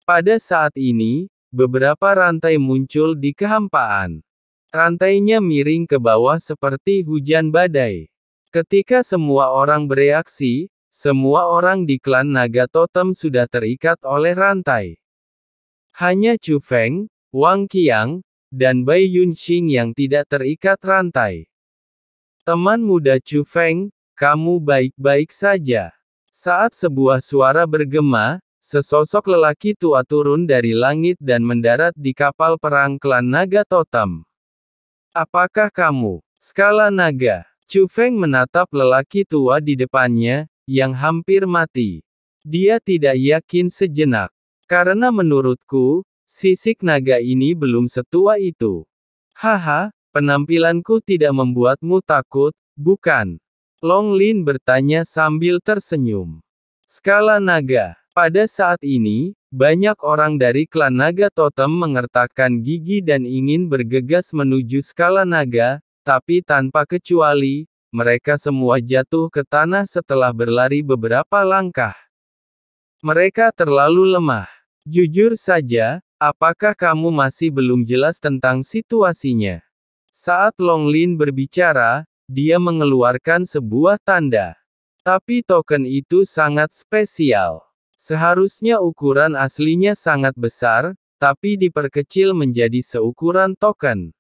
Pada saat ini, beberapa rantai muncul di kehampaan. Rantainya miring ke bawah seperti hujan badai. Ketika semua orang bereaksi, semua orang di klan naga totem sudah terikat oleh rantai. Hanya Chu Feng, Wang Qiang, dan Bai Yunxing yang tidak terikat rantai. Teman muda Chu Feng, kamu baik-baik saja. Saat sebuah suara bergema, sesosok lelaki tua turun dari langit dan mendarat di kapal perang klan naga totem. Apakah kamu, Skala Naga? Chu Feng menatap lelaki tua di depannya, yang hampir mati. Dia tidak yakin sejenak. Karena menurutku, sisik naga ini belum setua itu. Haha, penampilanku tidak membuatmu takut, bukan? Long Lin bertanya sambil tersenyum. Skala Naga. Pada saat ini, banyak orang dari klan naga totem mengertakkan gigi dan ingin bergegas menuju Skala Naga, tapi tanpa kecuali, mereka semua jatuh ke tanah setelah berlari beberapa langkah. Mereka terlalu lemah. Jujur saja, apakah kamu masih belum jelas tentang situasinya? Saat Long Lin berbicara, dia mengeluarkan sebuah tanda. Tapi token itu sangat spesial. Seharusnya ukuran aslinya sangat besar, tapi diperkecil menjadi seukuran token.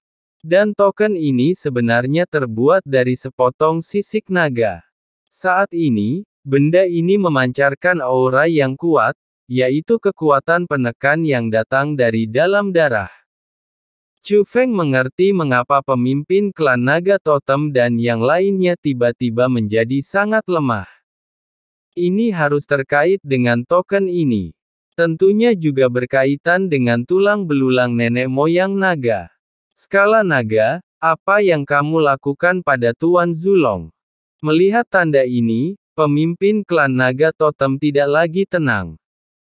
Dan token ini sebenarnya terbuat dari sepotong sisik naga. Saat ini, benda ini memancarkan aura yang kuat, yaitu kekuatan penekan yang datang dari dalam darah. Chu Feng mengerti mengapa pemimpin klan naga totem dan yang lainnya tiba-tiba menjadi sangat lemah. Ini harus terkait dengan token ini. Tentunya juga berkaitan dengan tulang belulang nenek moyang naga. Skala Naga, apa yang kamu lakukan pada Tuan Zulong? Melihat tanda ini, pemimpin klan naga totem tidak lagi tenang.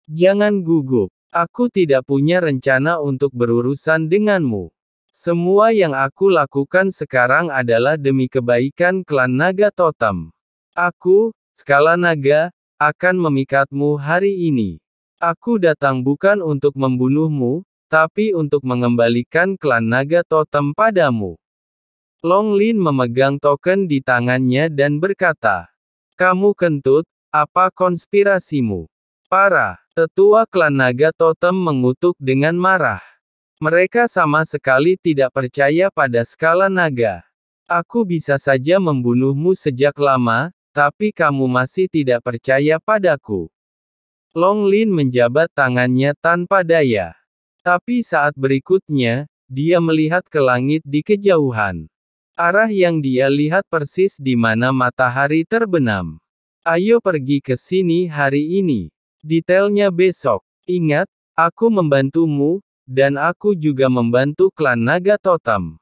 Jangan gugup. Aku tidak punya rencana untuk berurusan denganmu. Semua yang aku lakukan sekarang adalah demi kebaikan klan naga totem. Aku, Skala Naga, akan memikatmu hari ini. Aku datang bukan untuk membunuhmu, tapi untuk mengembalikan klan naga totem padamu. Long Lin memegang token di tangannya dan berkata, kamu kentut, apa konspirasimu? Para tetua klan naga totem mengutuk dengan marah. Mereka sama sekali tidak percaya pada Skala Naga. Aku bisa saja membunuhmu sejak lama, tapi kamu masih tidak percaya padaku. Long Lin menjabat tangannya tanpa daya. Tapi saat berikutnya, dia melihat ke langit di kejauhan. Arah yang dia lihat persis di mana matahari terbenam. Ayo pergi ke sini hari ini. Detailnya besok. Ingat, aku membantumu, dan aku juga membantu klan naga totem.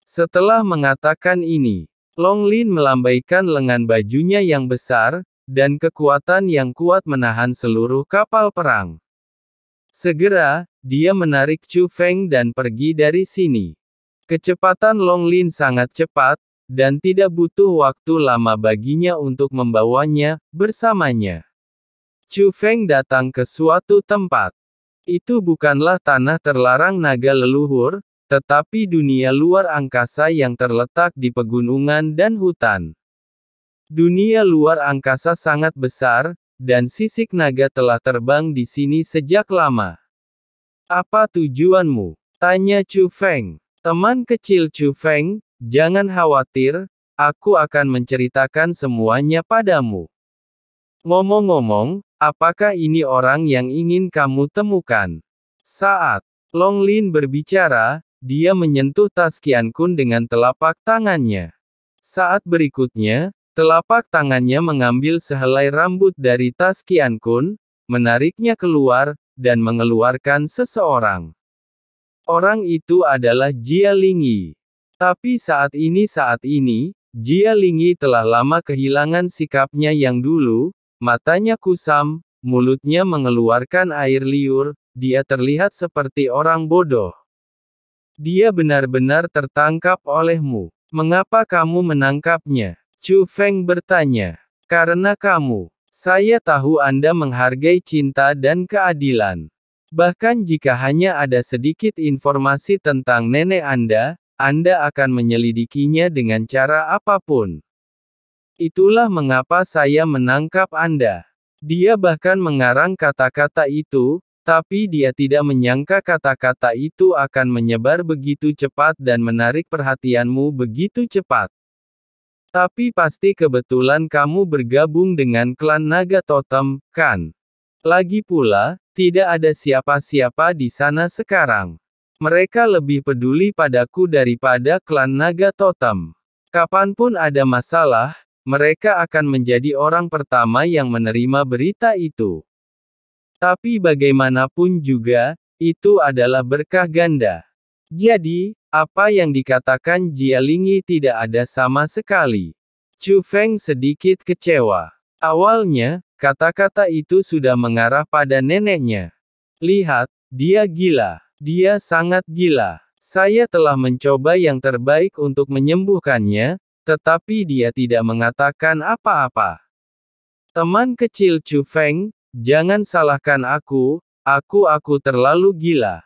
Setelah mengatakan ini, Long Lin melambaikan lengan bajunya yang besar, dan kekuatan yang kuat menahan seluruh kapal perang. Segera, dia menarik Chu Feng dan pergi dari sini. Kecepatan Long Lin sangat cepat, dan tidak butuh waktu lama baginya untuk membawanya bersamanya. Chu Feng datang ke suatu tempat. Itu bukanlah tanah terlarang naga leluhur, tetapi dunia luar angkasa yang terletak di pegunungan dan hutan. Dunia luar angkasa sangat besar, dan sisik naga telah terbang di sini sejak lama. Apa tujuanmu? Tanya Chu Feng. Teman kecil Chu Feng, jangan khawatir, aku akan menceritakan semuanya padamu. Ngomong-ngomong, apakah ini orang yang ingin kamu temukan? Saat Long Lin berbicara, dia menyentuh tas Qian Kun dengan telapak tangannya. Saat berikutnya, telapak tangannya mengambil sehelai rambut dari tas Qian Kun, menariknya keluar, dan mengeluarkan seseorang. Orang itu adalah Jia Lingyi. Tapi saat ini, Jia Lingyi telah lama kehilangan sikapnya yang dulu, matanya kusam, mulutnya mengeluarkan air liur, dia terlihat seperti orang bodoh. Dia benar-benar tertangkap olehmu. Mengapa kamu menangkapnya? Chu Feng bertanya. Karena kamu. Saya tahu Anda menghargai cinta dan keadilan. Bahkan jika hanya ada sedikit informasi tentang nenek Anda akan menyelidikinya dengan cara apapun. Itulah mengapa saya menangkap Anda. Dia bahkan mengarang kata-kata itu, tapi dia tidak menyangka kata-kata itu akan menyebar begitu cepat dan menarik perhatianmu begitu cepat. Tapi pasti kebetulan kamu bergabung dengan klan naga totem, kan? Lagi pula, tidak ada siapa-siapa di sana sekarang. Mereka lebih peduli padaku daripada klan naga totem. Kapanpun ada masalah, mereka akan menjadi orang pertama yang menerima berita itu. Tapi bagaimanapun juga, itu adalah berkah ganda. Jadi, apa yang dikatakan Jialingi tidak ada sama sekali. Chu Feng sedikit kecewa. Awalnya, kata-kata itu sudah mengarah pada neneknya. Lihat, dia gila. Dia sangat gila. Saya telah mencoba yang terbaik untuk menyembuhkannya, tetapi dia tidak mengatakan apa-apa. Teman kecil Chu Feng, jangan salahkan aku terlalu gila.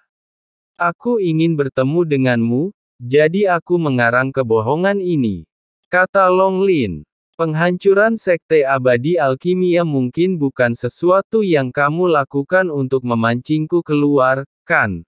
Aku ingin bertemu denganmu, jadi aku mengarang kebohongan ini. Kata Long Lin. Penghancuran sekte abadi alkimia mungkin bukan sesuatu yang kamu lakukan untuk memancingku keluar, kan?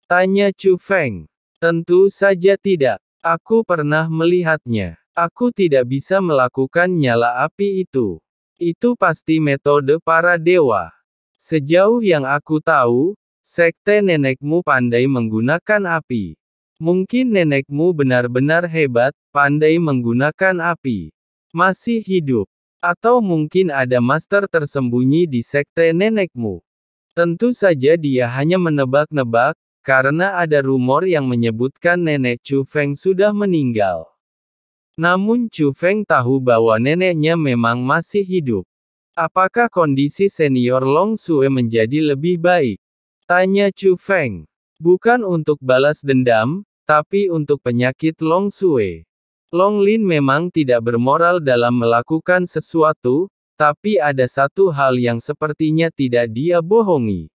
Tanya Chu Feng. Tentu saja tidak. Aku pernah melihatnya. Aku tidak bisa melakukan nyala api itu. Itu pasti metode para dewa. Sejauh yang aku tahu, sekte nenekmu pandai menggunakan api. Mungkin nenekmu benar-benar hebat, pandai menggunakan api. Masih hidup. Atau mungkin ada master tersembunyi di sekte nenekmu. Tentu saja dia hanya menebak-nebak, karena ada rumor yang menyebutkan nenek Chu Feng sudah meninggal. Namun Chu Feng tahu bahwa neneknya memang masih hidup. Apakah kondisi senior Long Sue menjadi lebih baik? Tanya Chu Feng. Bukan untuk balas dendam, tapi untuk penyakit Long Sue. Long Lin memang tidak bermoral dalam melakukan sesuatu, tapi ada satu hal yang sepertinya tidak dia bohongi.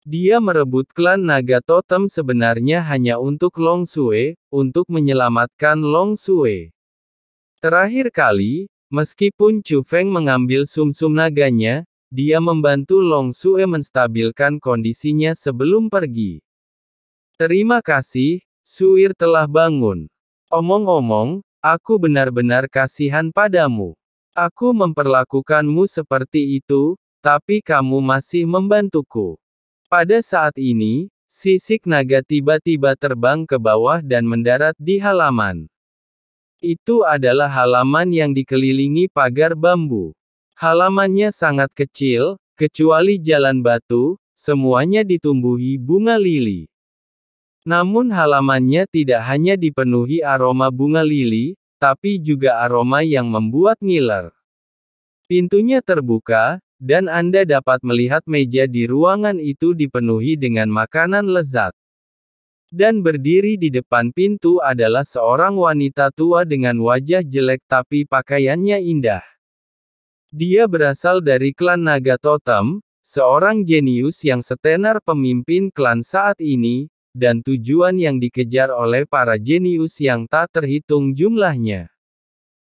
Dia merebut klan naga totem sebenarnya hanya untuk Long Sue, untuk menyelamatkan Long Sue. Terakhir kali, meskipun Chu Feng mengambil sumsum naganya, dia membantu Long Sue menstabilkan kondisinya sebelum pergi. Terima kasih, Suir telah bangun. Omong-omong, aku benar-benar kasihan padamu. Aku memperlakukanmu seperti itu, tapi kamu masih membantuku. Pada saat ini, sisik naga tiba-tiba terbang ke bawah dan mendarat di halaman. Itu adalah halaman yang dikelilingi pagar bambu. Halamannya sangat kecil, kecuali jalan batu, semuanya ditumbuhi bunga lili. Namun halamannya tidak hanya dipenuhi aroma bunga lili, tapi juga aroma yang membuat ngiler. Pintunya terbuka, dan Anda dapat melihat meja di ruangan itu dipenuhi dengan makanan lezat. Dan berdiri di depan pintu adalah seorang wanita tua dengan wajah jelek tapi pakaiannya indah. Dia berasal dari klan Naga Totem, seorang jenius yang setenar pemimpin klan saat ini, dan tujuan yang dikejar oleh para jenius yang tak terhitung jumlahnya.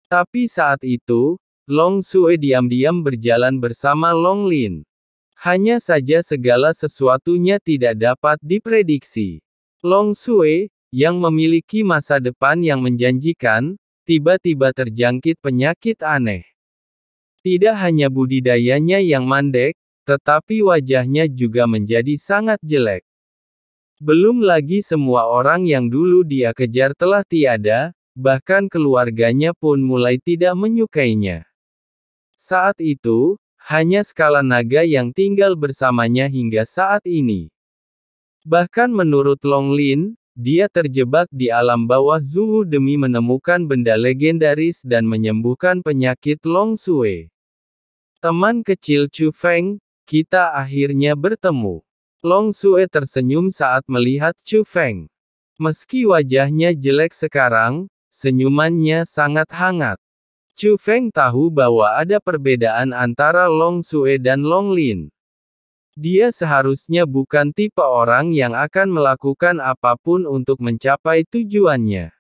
Tapi saat itu, Long Sue diam-diam berjalan bersama Long Lin. Hanya saja segala sesuatunya tidak dapat diprediksi. Long Sue, yang memiliki masa depan yang menjanjikan, tiba-tiba terjangkit penyakit aneh. Tidak hanya budidayanya yang mandek, tetapi wajahnya juga menjadi sangat jelek. Belum lagi semua orang yang dulu dia kejar telah tiada, bahkan keluarganya pun mulai tidak menyukainya. Saat itu, hanya skala naga yang tinggal bersamanya hingga saat ini. Bahkan menurut Long Lin, dia terjebak di alam bawah Zuhu demi menemukan benda legendaris dan menyembuhkan penyakit Long Sue. Teman kecil Chu Feng, kita akhirnya bertemu. Long Sue tersenyum saat melihat Chu Feng. Meski wajahnya jelek sekarang, senyumannya sangat hangat. Chu Feng tahu bahwa ada perbedaan antara Long Sue dan Long Lin. Dia seharusnya bukan tipe orang yang akan melakukan apapun untuk mencapai tujuannya.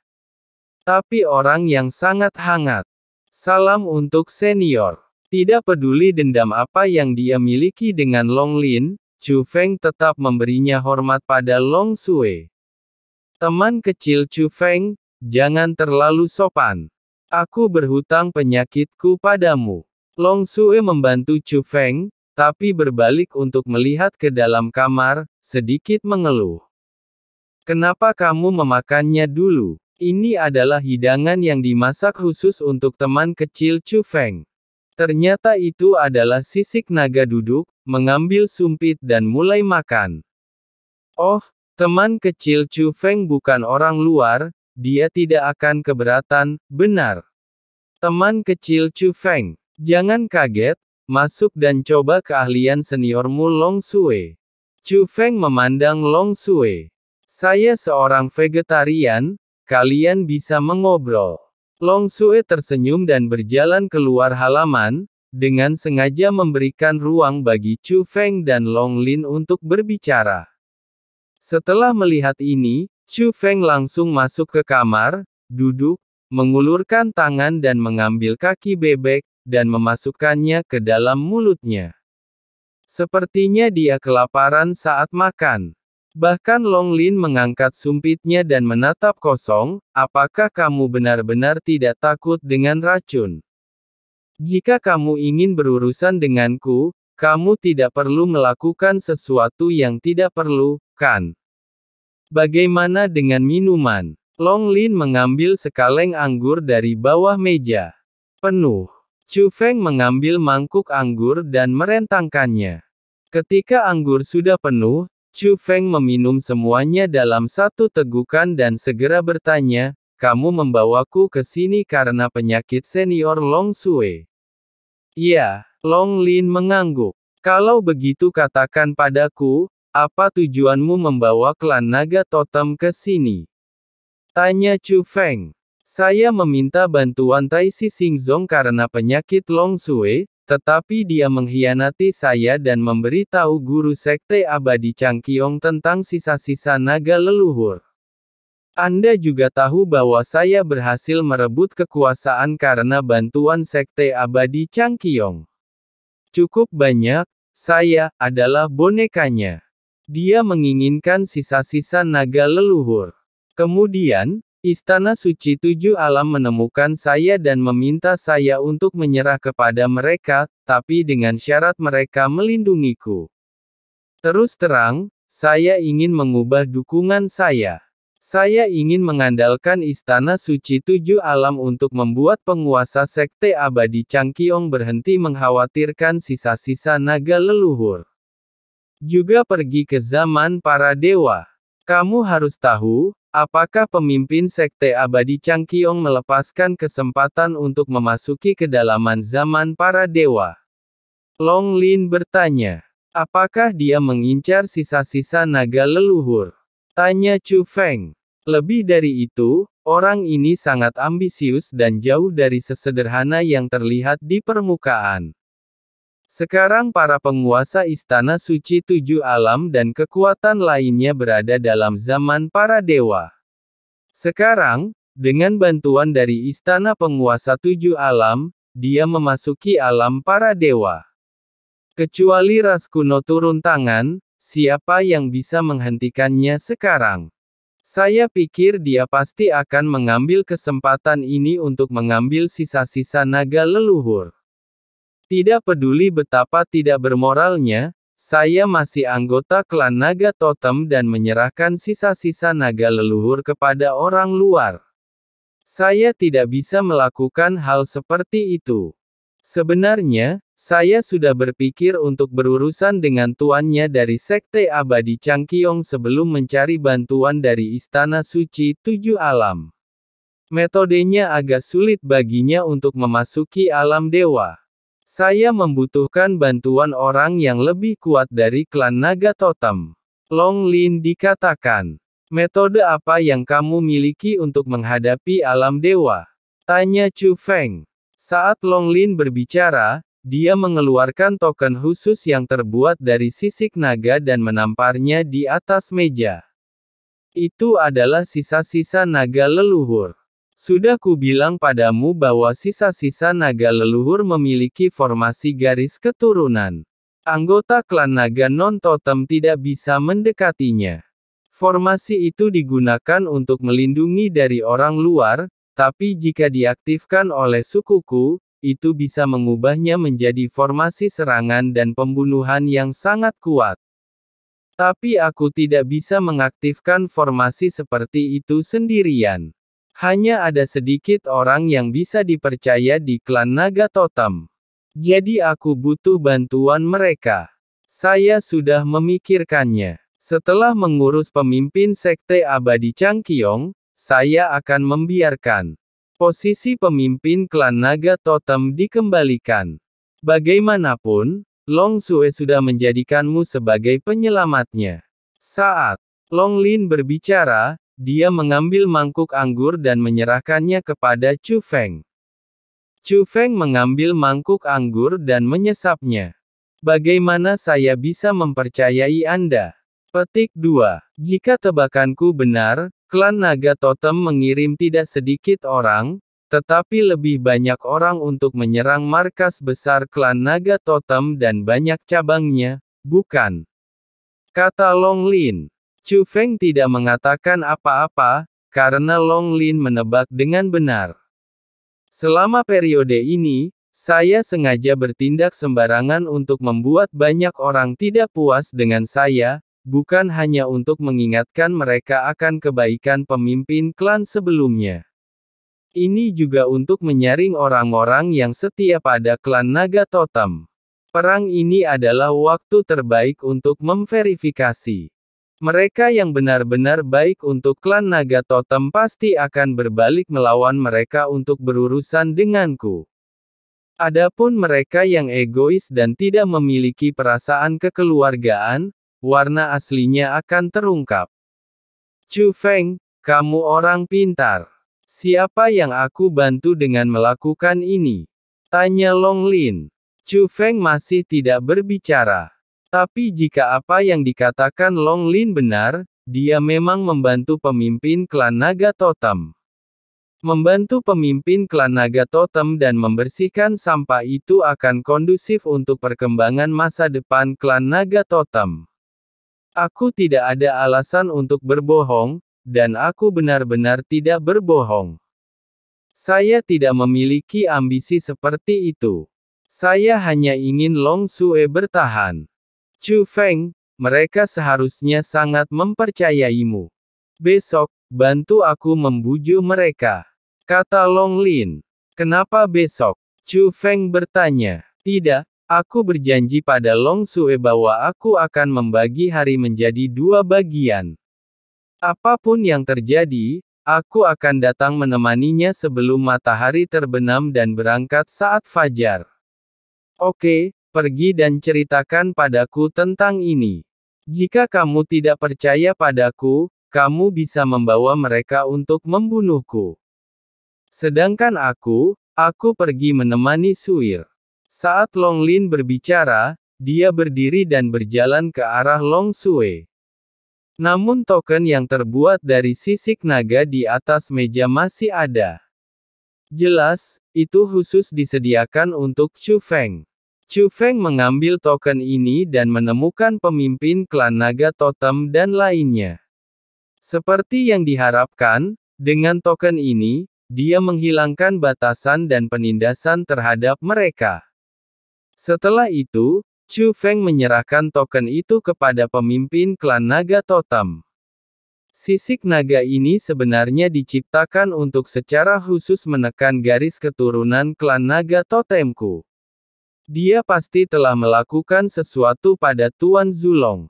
Tapi orang yang sangat hangat. Salam untuk senior. Tidak peduli dendam apa yang dia miliki dengan Long Lin, Chu Feng tetap memberinya hormat pada Long Sui. Teman kecil Chu Feng, jangan terlalu sopan. Aku berhutang penyakitku padamu. Long Sui membantu Chu Feng, tapi berbalik untuk melihat ke dalam kamar, sedikit mengeluh. Kenapa kamu memakannya dulu? Ini adalah hidangan yang dimasak khusus untuk teman kecil Chu Feng. Ternyata itu adalah sisik naga duduk, mengambil sumpit dan mulai makan. Oh, teman kecil Chu Feng bukan orang luar, dia tidak akan keberatan, benar. Teman kecil Chu Feng, jangan kaget, masuk dan coba keahlian seniormu Long Sui. Chu Feng memandang Long Sui. Saya seorang vegetarian, kalian bisa mengobrol. Long Sui tersenyum dan berjalan keluar halaman, dengan sengaja memberikan ruang bagi Chu Feng dan Long Lin untuk berbicara. Setelah melihat ini, Chu Feng langsung masuk ke kamar, duduk, mengulurkan tangan dan mengambil kaki bebek, dan memasukkannya ke dalam mulutnya. Sepertinya dia kelaparan saat makan. Bahkan Long Lin mengangkat sumpitnya dan menatap kosong, apakah kamu benar-benar tidak takut dengan racun? Jika kamu ingin berurusan denganku, kamu tidak perlu melakukan sesuatu yang tidak perlu, kan? Bagaimana dengan minuman? Long Lin mengambil sekaleng anggur dari bawah meja. Penuh. Chu Feng mengambil mangkuk anggur dan merentangkannya. Ketika anggur sudah penuh, Chu Feng meminum semuanya dalam satu tegukan dan segera bertanya, kamu membawaku ke sini karena penyakit senior Long Sui. Iya, Long Lin mengangguk. Kalau begitu katakan padaku, apa tujuanmu membawa klan naga totem ke sini? Tanya Chu Feng. Saya meminta bantuan Tai Si Xingzong karena penyakit Long Sui, tetapi dia mengkhianati saya dan memberitahu guru sekte abadi Changqiong tentang sisa-sisa naga leluhur. Anda juga tahu bahwa saya berhasil merebut kekuasaan karena bantuan sekte abadi Changqiong. Cukup banyak, saya adalah bonekanya. Dia menginginkan sisa-sisa naga leluhur. Kemudian, Istana Suci Tujuh Alam menemukan saya dan meminta saya untuk menyerah kepada mereka, tapi dengan syarat mereka melindungiku. Terus terang, saya ingin mengubah dukungan saya. Saya ingin mengandalkan Istana Suci Tujuh Alam untuk membuat penguasa sekte abadi Changqiong berhenti mengkhawatirkan sisa-sisa naga leluhur. Juga pergi ke zaman para dewa. Kamu harus tahu, apakah pemimpin sekte abadi Changqiong melepaskan kesempatan untuk memasuki kedalaman zaman para dewa? Long Lin bertanya. Apakah dia mengincar sisa-sisa naga leluhur? Tanya Chu Feng. Lebih dari itu, orang ini sangat ambisius dan jauh dari sesederhana yang terlihat di permukaan. Sekarang para penguasa Istana Suci Tujuh Alam dan kekuatan lainnya berada dalam zaman para dewa. Sekarang, dengan bantuan dari Istana Penguasa Tujuh Alam, dia memasuki alam para dewa. Kecuali ras kuno turun tangan, siapa yang bisa menghentikannya sekarang? Saya pikir dia pasti akan mengambil kesempatan ini untuk mengambil sisa-sisa naga leluhur. Tidak peduli betapa tidak bermoralnya, saya masih anggota klan naga totem dan menyerahkan sisa-sisa naga leluhur kepada orang luar. Saya tidak bisa melakukan hal seperti itu. Sebenarnya, saya sudah berpikir untuk berurusan dengan tuannya dari Sekte Abadi Changqiong sebelum mencari bantuan dari Istana Suci Tujuh Alam. Metodenya agak sulit baginya untuk memasuki alam dewa. Saya membutuhkan bantuan orang yang lebih kuat dari klan naga totem. Long Lin dikatakan. Metode apa yang kamu miliki untuk menghadapi alam dewa? Tanya Chu Feng. Saat Long Lin berbicara, dia mengeluarkan token khusus yang terbuat dari sisik naga dan menamparnya di atas meja. Itu adalah sisa-sisa naga leluhur. Sudah kubilang padamu bahwa sisa-sisa naga leluhur memiliki formasi garis keturunan. Anggota klan naga non-totem tidak bisa mendekatinya. Formasi itu digunakan untuk melindungi dari orang luar, tapi jika diaktifkan oleh sukuku, itu bisa mengubahnya menjadi formasi serangan dan pembunuhan yang sangat kuat. Tapi aku tidak bisa mengaktifkan formasi seperti itu sendirian. Hanya ada sedikit orang yang bisa dipercaya di klan naga totem. Jadi aku butuh bantuan mereka. Saya sudah memikirkannya. Setelah mengurus pemimpin Sekte Abadi Changqiong, saya akan membiarkan posisi pemimpin klan naga totem dikembalikan. Bagaimanapun, Long Sue sudah menjadikanmu sebagai penyelamatnya. Saat Long Lin berbicara, dia mengambil mangkuk anggur dan menyerahkannya kepada Chu Feng. Chu Feng mengambil mangkuk anggur dan menyesapnya. Bagaimana saya bisa mempercayai Anda? Petik 2. Jika tebakanku benar, klan naga totem mengirim tidak sedikit orang, tetapi lebih banyak orang untuk menyerang markas besar klan naga totem dan banyak cabangnya, bukan? Kata Long Lin. Chu Feng tidak mengatakan apa-apa, karena Long Lin menebak dengan benar. Selama periode ini, saya sengaja bertindak sembarangan untuk membuat banyak orang tidak puas dengan saya, bukan hanya untuk mengingatkan mereka akan kebaikan pemimpin klan sebelumnya. Ini juga untuk menyaring orang-orang yang setia pada klan naga totem. Perang ini adalah waktu terbaik untuk memverifikasi. Mereka yang benar-benar baik untuk klan naga totem pasti akan berbalik melawan mereka untuk berurusan denganku. Adapun mereka yang egois dan tidak memiliki perasaan kekeluargaan, warna aslinya akan terungkap. Chu Feng, kamu orang pintar. Siapa yang aku bantu dengan melakukan ini? Tanya Long Lin. Chu Feng masih tidak berbicara. Tapi jika apa yang dikatakan Long Lin benar, dia memang membantu pemimpin klan naga totem. Membantu pemimpin klan naga totem dan membersihkan sampah itu akan kondusif untuk perkembangan masa depan klan naga totem. Aku tidak ada alasan untuk berbohong, dan aku benar-benar tidak berbohong. Saya tidak memiliki ambisi seperti itu. Saya hanya ingin Long Sue bertahan. Chu Feng, mereka seharusnya sangat mempercayaimu. Besok, bantu aku membujuk mereka. Kata Long Lin. Kenapa besok? Chu Feng bertanya. Tidak, aku berjanji pada Long Sue bahwa aku akan membagi hari menjadi 2 bagian. Apapun yang terjadi, aku akan datang menemaninya sebelum matahari terbenam dan berangkat saat fajar. Oke, pergi dan ceritakan padaku tentang ini. Jika kamu tidak percaya padaku, kamu bisa membawa mereka untuk membunuhku. Sedangkan aku pergi menemani Suir. Saat Long Lin berbicara, dia berdiri dan berjalan ke arah Long Sue. Namun token yang terbuat dari sisik naga di atas meja masih ada. Jelas, itu khusus disediakan untuk Chu Feng. Chu Feng mengambil token ini dan menemukan pemimpin klan naga totem dan lainnya. Seperti yang diharapkan, dengan token ini, dia menghilangkan batasan dan penindasan terhadap mereka. Setelah itu, Chu Feng menyerahkan token itu kepada pemimpin klan naga totem. Sisik naga ini sebenarnya diciptakan untuk secara khusus menekan garis keturunan klan naga totemku. Dia pasti telah melakukan sesuatu pada Tuan Zulong.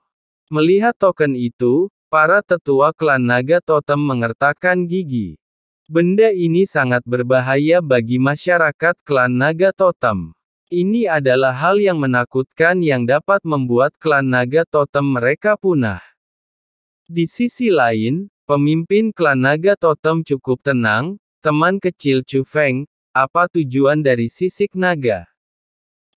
Melihat token itu, para tetua klan naga totem mengertakkan gigi. Benda ini sangat berbahaya bagi masyarakat klan naga totem. Ini adalah hal yang menakutkan yang dapat membuat klan naga totem mereka punah. Di sisi lain, pemimpin klan naga totem cukup tenang. Teman kecil Chu Feng, apa tujuan dari sisik naga?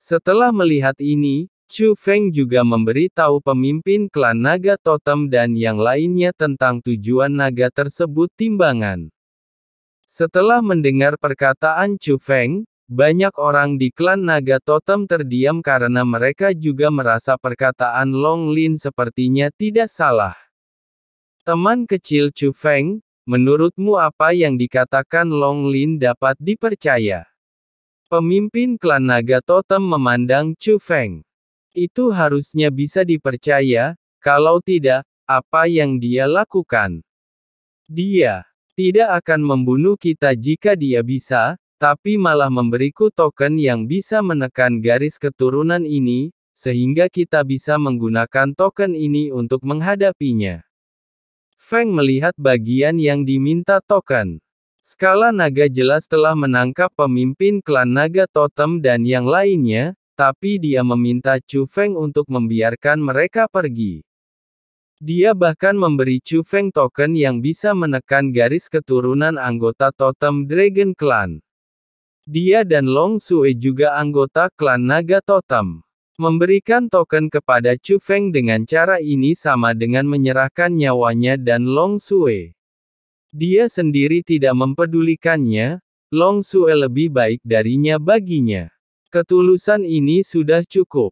Setelah melihat ini, Chu Feng juga memberi tahu pemimpin klan naga totem dan yang lainnya tentang tujuan naga tersebut timbangan. Setelah mendengar perkataan Chu Feng, banyak orang di klan naga totem terdiam karena mereka juga merasa perkataan Long Lin sepertinya tidak salah. Teman kecil Chu Feng, menurutmu apa yang dikatakan Long Lin dapat dipercaya? Pemimpin klan naga totem memandang Chu Feng. Itu harusnya bisa dipercaya, kalau tidak, apa yang dia lakukan? Dia tidak akan membunuh kita jika dia bisa, tapi malah memberiku token yang bisa menekan garis keturunan ini, sehingga kita bisa menggunakan token ini untuk menghadapinya. Feng melihat bagian yang diminta token. Skala naga jelas telah menangkap pemimpin klan naga totem dan yang lainnya, tapi dia meminta Chu Feng untuk membiarkan mereka pergi. Dia bahkan memberi Chu Feng token yang bisa menekan garis keturunan anggota totem Dragon Clan. Dia dan Long Sue juga anggota klan naga totem. Memberikan token kepada Chu Feng dengan cara ini sama dengan menyerahkan nyawanya dan Long Sue. Dia sendiri tidak mempedulikannya, Long Sue lebih baik darinya baginya. Ketulusan ini sudah cukup.